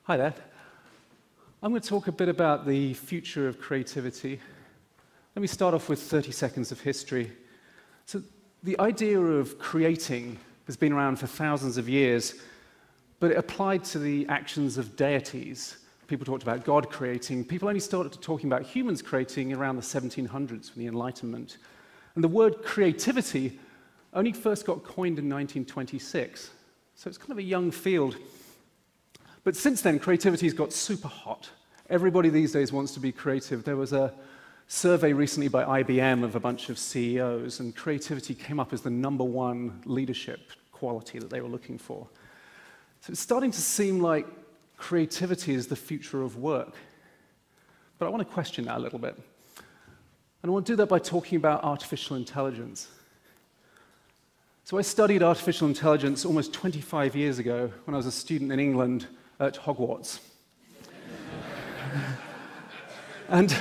Hi there. I'm going to talk a bit about the future of creativity. Let me start off with 30 seconds of history. So, the idea of creating has been around for thousands of years, but it applied to the actions of deities. People talked about God creating. People only started talking about humans creating around the 1700s from the Enlightenment. And the word creativity only first got coined in 1926. So it's kind of a young field. But since then, creativity's got super hot. Everybody these days wants to be creative. There was a survey recently by IBM of a bunch of CEOs, and creativity came up as the #1 leadership quality that they were looking for. So it's starting to seem like creativity is the future of work. But I want to question that a little bit. And I want to do that by talking about artificial intelligence. So I studied artificial intelligence almost 25 years ago when I was a student in England at Hogwarts. And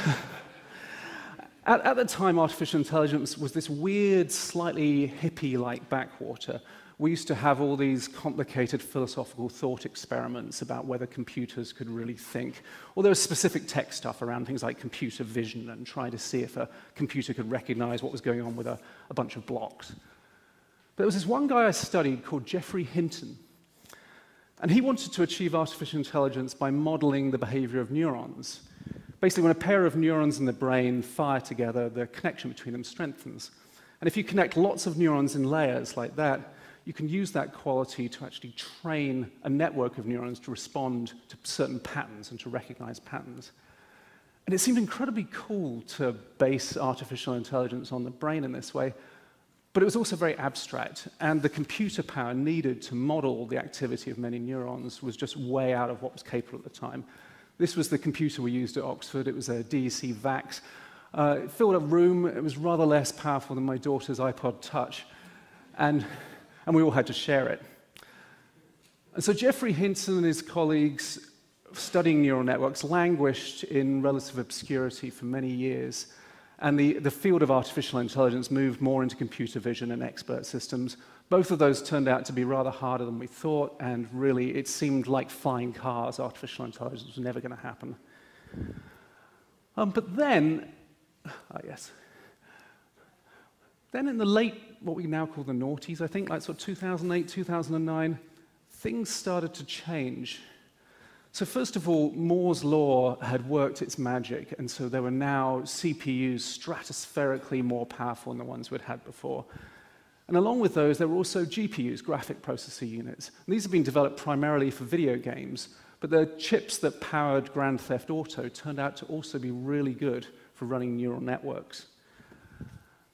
at the time, artificial intelligence was this weird, slightly hippie-like backwater. We used to have all these complicated philosophical thought experiments about whether computers could really think. Or there was specific tech stuff around things like computer vision and trying to see if a computer could recognize what was going on with a bunch of blocks. But there was this one guy I studied called Geoffrey Hinton. And he wanted to achieve artificial intelligence by modeling the behavior of neurons. Basically, when a pair of neurons in the brain fire together, the connection between them strengthens. And if you connect lots of neurons in layers like that, you can use that quality to actually train a network of neurons to respond to certain patterns and to recognize patterns. And it seemed incredibly cool to base artificial intelligence on the brain in this way, but it was also very abstract, and the computer power needed to model the activity of many neurons was just way out of what was capable at the time. This was the computer we used at Oxford. It was a DEC VAX. It filled a room. It was rather less powerful than my daughter's iPod Touch, and we all had to share it. And so Geoffrey Hinton and his colleagues studying neural networks languished in relative obscurity for many years. And the field of artificial intelligence moved more into computer vision and expert systems. Both of those turned out to be rather harder than we thought, and really it seemed like flying cars. Artificial intelligence was never going to happen. But then, then in the late, what we now call the noughties, I think, like sort of 2008, 2009, things started to change. So first of all, Moore's law had worked its magic, and so there were now CPUs stratospherically more powerful than the ones we'd had before. And along with those, there were also GPUs, graphic processor units. And these have been developed primarily for video games, but the chips that powered Grand Theft Auto turned out to also be really good for running neural networks.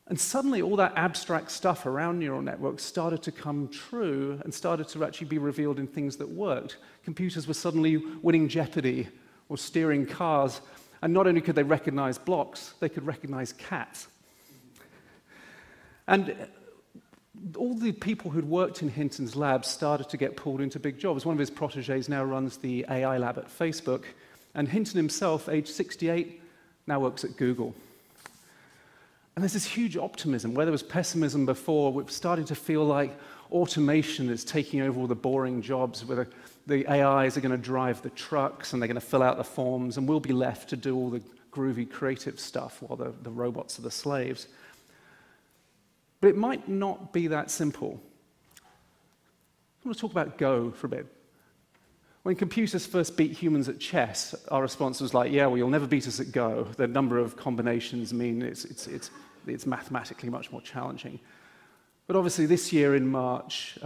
And suddenly, all that abstract stuff around neural networks started to come true and started to actually be revealed in things that worked. Computers were suddenly winning Jeopardy or steering cars, and not only could they recognize blocks, they could recognize cats. And all the people who'd worked in Hinton's lab started to get pulled into big jobs. One of his protégés now runs the AI lab at Facebook, and Hinton himself, age 68, now works at Google. And there's this huge optimism. Where there was pessimism before, we're starting to feel like automation is taking over all the boring jobs, where the AIs are going to drive the trucks and they're going to fill out the forms, and we'll be left to do all the groovy creative stuff while the robots are the slaves. But it might not be that simple. I want to talk about Go for a bit. When computers first beat humans at chess, our response was like, yeah, well, you'll never beat us at Go. The number of combinations mean it's mathematically much more challenging. But obviously this year in March,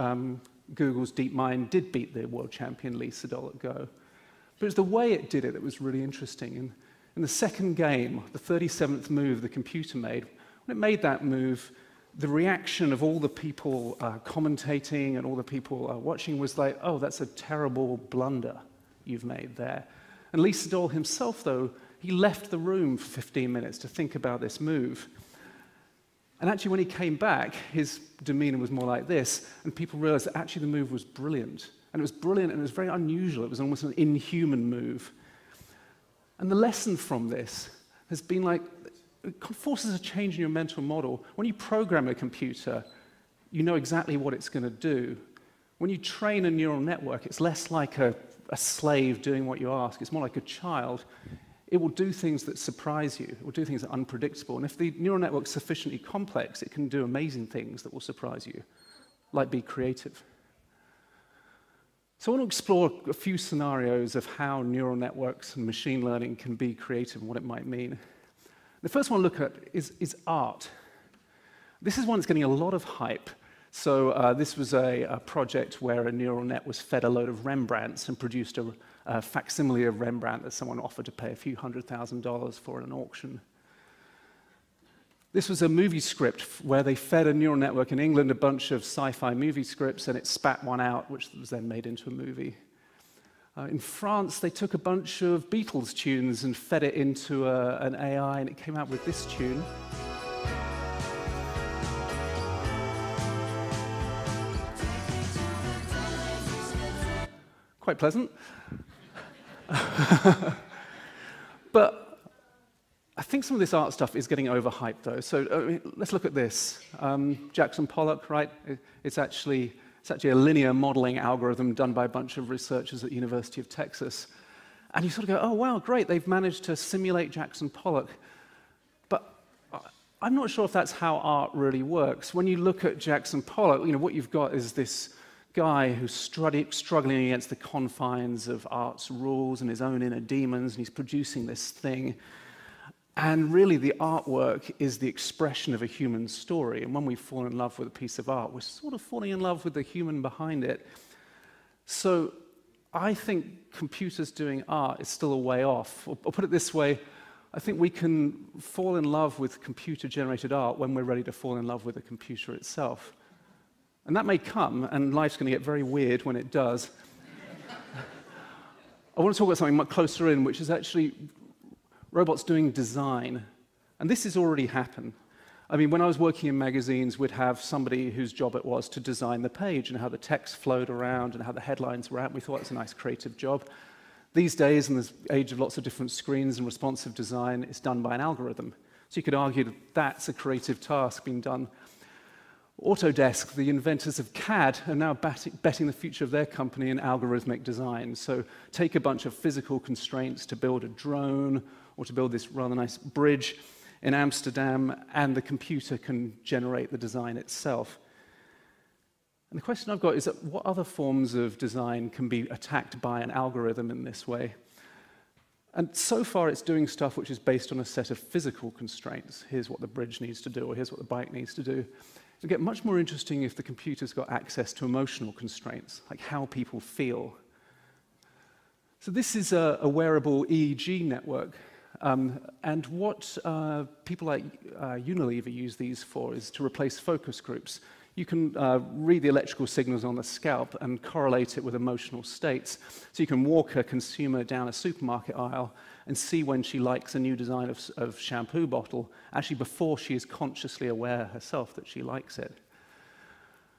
Google's DeepMind did beat the world champion Lee Sedol at Go. But it was the way it did it that was really interesting. And in the second game, the 37th move the computer made, when it made that move, the reaction of all the people commentating and all the people watching was like, oh, that's a terrible blunder you've made there. And Lee Sedol himself, though, he left the room for 15 minutes to think about this move. And actually, when he came back, his demeanor was more like this, and people realized that actually the move was brilliant. And it was brilliant, and it was very unusual. It was almost an inhuman move. And the lesson from this has been like, it forces a change in your mental model. When you program a computer, you know exactly what it's going to do. When you train a neural network, it's less like a a slave doing what you ask. It's more like a child. It will do things that surprise you. It will do things that are unpredictable. And if the neural network's sufficiently complex, it can do amazing things that will surprise you, like be creative. So I want to explore a few scenarios of how neural networks and machine learning can be creative and what it might mean. The first one to look at is art. This is one that's getting a lot of hype. So this was a project where a neural net was fed a load of Rembrandts and produced a facsimile of Rembrandt that someone offered to pay a few $100,000 for in an auction. This was a movie script where they fed a neural network in England a bunch of sci-fi movie scripts, and it spat one out, which was then made into a movie. In France, they took a bunch of Beatles tunes and fed it into an AI, and it came out with this tune. Quite pleasant. But I think some of this art stuff is getting overhyped, though. So let's look at this. Jackson Pollock, right? It's actually a linear modeling algorithm done by a bunch of researchers at the University of Texas. And you sort of go, oh, wow, great, they've managed to simulate Jackson Pollock. But I'm not sure if that's how art really works. When you look at Jackson Pollock, what you've got is this guy who's struggling against the confines of art's rules and his own inner demons, and he's producing this thing. And really, the artwork is the expression of a human story. And when we fall in love with a piece of art, we're sort of falling in love with the human behind it. So I think computers doing art is still a way off. Or put it this way, I think we can fall in love with computer-generated art when we're ready to fall in love with the computer itself. And that may come, and life's going to get very weird when it does. I want to talk about something much closer in, which is actually robots doing design. And this has already happened. I mean, when I was working in magazines, we'd have somebody whose job it was to design the page and how the text flowed around and how the headlines were out. We thought it was a nice creative job. These days, in this age of lots of different screens and responsive design, it's done by an algorithm. So you could argue that that's a creative task being done. Autodesk, the inventors of CAD, are now betting the future of their company in algorithmic design. So take a bunch of physical constraints to build a drone or to build this rather nice bridge in Amsterdam, and the computer can generate the design itself. And the question I've got is that what other forms of design can be attacked by an algorithm in this way? And so far it's doing stuff which is based on a set of physical constraints. Here's what the bridge needs to do, or here's what the bike needs to do. It'll get much more interesting if the computer's got access to emotional constraints, like how people feel. So this is a wearable EEG network. And what people like Unilever use these for is to replace focus groups. You can read the electrical signals on the scalp and correlate it with emotional states. So you can walk a consumer down a supermarket aisle and see when she likes a new design of shampoo bottle, actually before she is consciously aware herself that she likes it.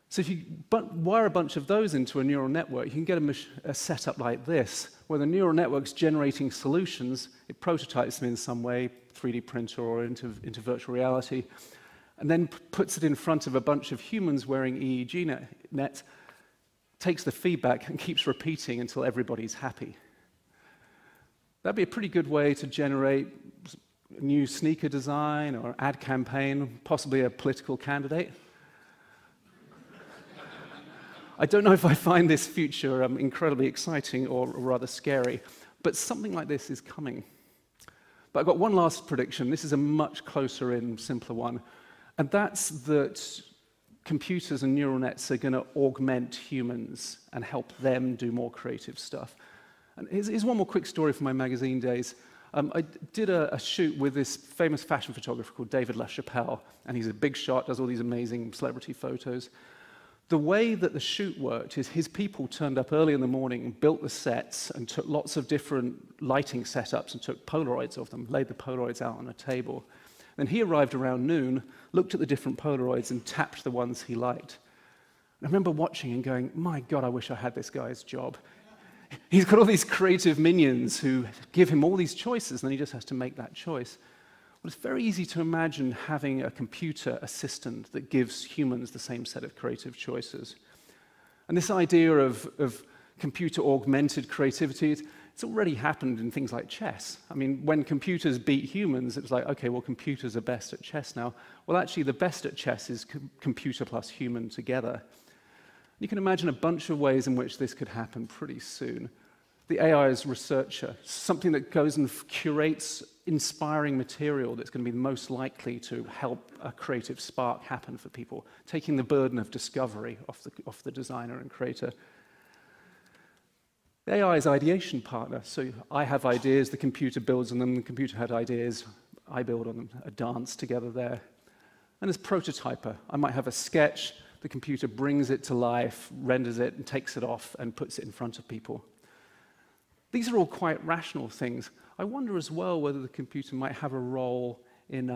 So if you wire a bunch of those into a neural network, you can get a setup like this, where the neural network's generating solutions, it prototypes them in some way, 3D printer or into virtual reality, and then puts it in front of a bunch of humans wearing EEG nets, takes the feedback and keeps repeating until everybody's happy. That'd be a pretty good way to generate a new sneaker design or ad campaign, possibly a political candidate. I don't know if I find this future incredibly exciting or rather scary, but something like this is coming. But I've got one last prediction. This is a much closer in, simpler one, and that's that computers and neural nets are going to augment humans and help them do more creative stuff. And here's one more quick story from my magazine days. I did a shoot with this famous fashion photographer called David LaChapelle, and he's a big shot, does all these amazing celebrity photos. The way that the shoot worked is his people turned up early in the morning, built the sets, and took lots of different lighting setups and took Polaroids of them, laid the Polaroids out on a table. Then he arrived around noon, looked at the different Polaroids, and tapped the ones he liked. And I remember watching and going, my God, I wish I had this guy's job. He's got all these creative minions who give him all these choices, and then he just has to make that choice. Well, it's very easy to imagine having a computer assistant that gives humans the same set of creative choices. And this idea of computer-augmented creativity. It's already happened in things like chess. I mean, when computers beat humans, it was like, okay, well, computers are best at chess now. Well, actually, the best at chess is computer plus human together. You can imagine a bunch of ways in which this could happen pretty soon. The AI is researcher, something that goes and curates inspiring material that's going to be most likely to help a creative spark happen for people, taking the burden of discovery off the designer and creator. The AI is ideation partner, so I have ideas, the computer builds on them, the computer had ideas, I build on them, a dance together there. And as prototyper, I might have a sketch, the computer brings it to life, renders it, and takes it off and puts it in front of people. These are all quite rational things. I wonder as well whether the computer might have a role in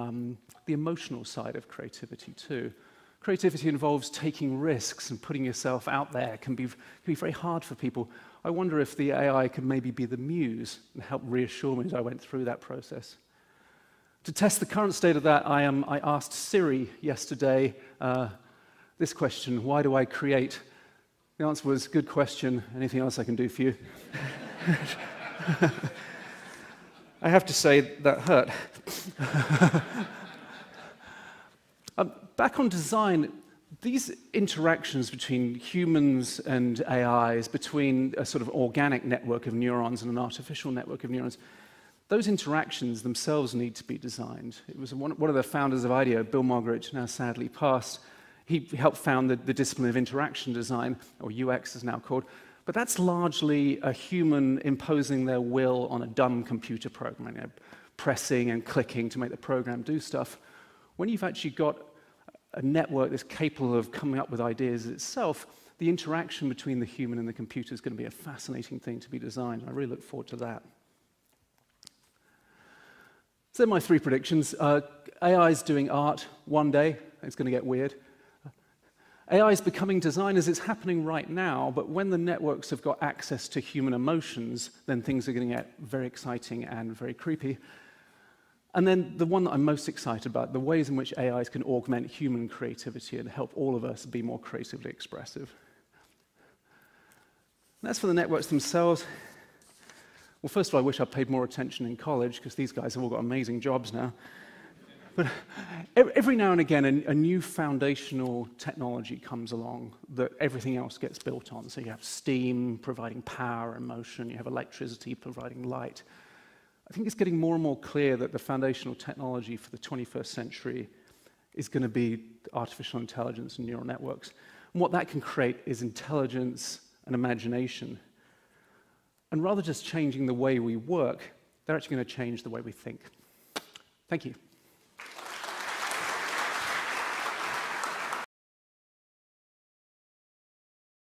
the emotional side of creativity too. Creativity involves taking risks and putting yourself out there. It can be very hard for people. I wonder if the AI could maybe be the muse and help reassure me as I went through that process. To test the current state of that, I asked Siri yesterday this question: why do I create? The answer was, good question. Anything else I can do for you? I have to say that hurt. Back on design, these interactions between humans and AIs, between a sort of organic network of neurons and an artificial network of neurons, those interactions themselves need to be designed. It was one of the founders of IDEO, Bill Mogridge, now sadly passed. He helped found the discipline of interaction design, or UX is now called. But that's largely a human imposing their will on a dumb computer program, you know, pressing and clicking to make the program do stuff. When you've actually got a network that's capable of coming up with ideas itself, the interaction between the human and the computer is going to be a fascinating thing to be designed. I really look forward to that. So they're my three predictions. AI is doing art one day. It's going to get weird. AI is becoming designers. It's happening right now, but when the networks have got access to human emotions, then things are going to get very exciting and very creepy. And then the one that I'm most excited about, the ways in which AIs can augment human creativity and help all of us be more creatively expressive. And as for the networks themselves, well, first of all, I wish I paid more attention in college, because these guys have all got amazing jobs now. But every now and again, a new foundational technology comes along that everything else gets built on. So you have steam providing power and motion, you have electricity providing light. I think it's getting more and more clear that the foundational technology for the 21st century is going to be artificial intelligence and neural networks. And what that can create is intelligence and imagination. And rather just changing the way we work, they're actually going to change the way we think. Thank you.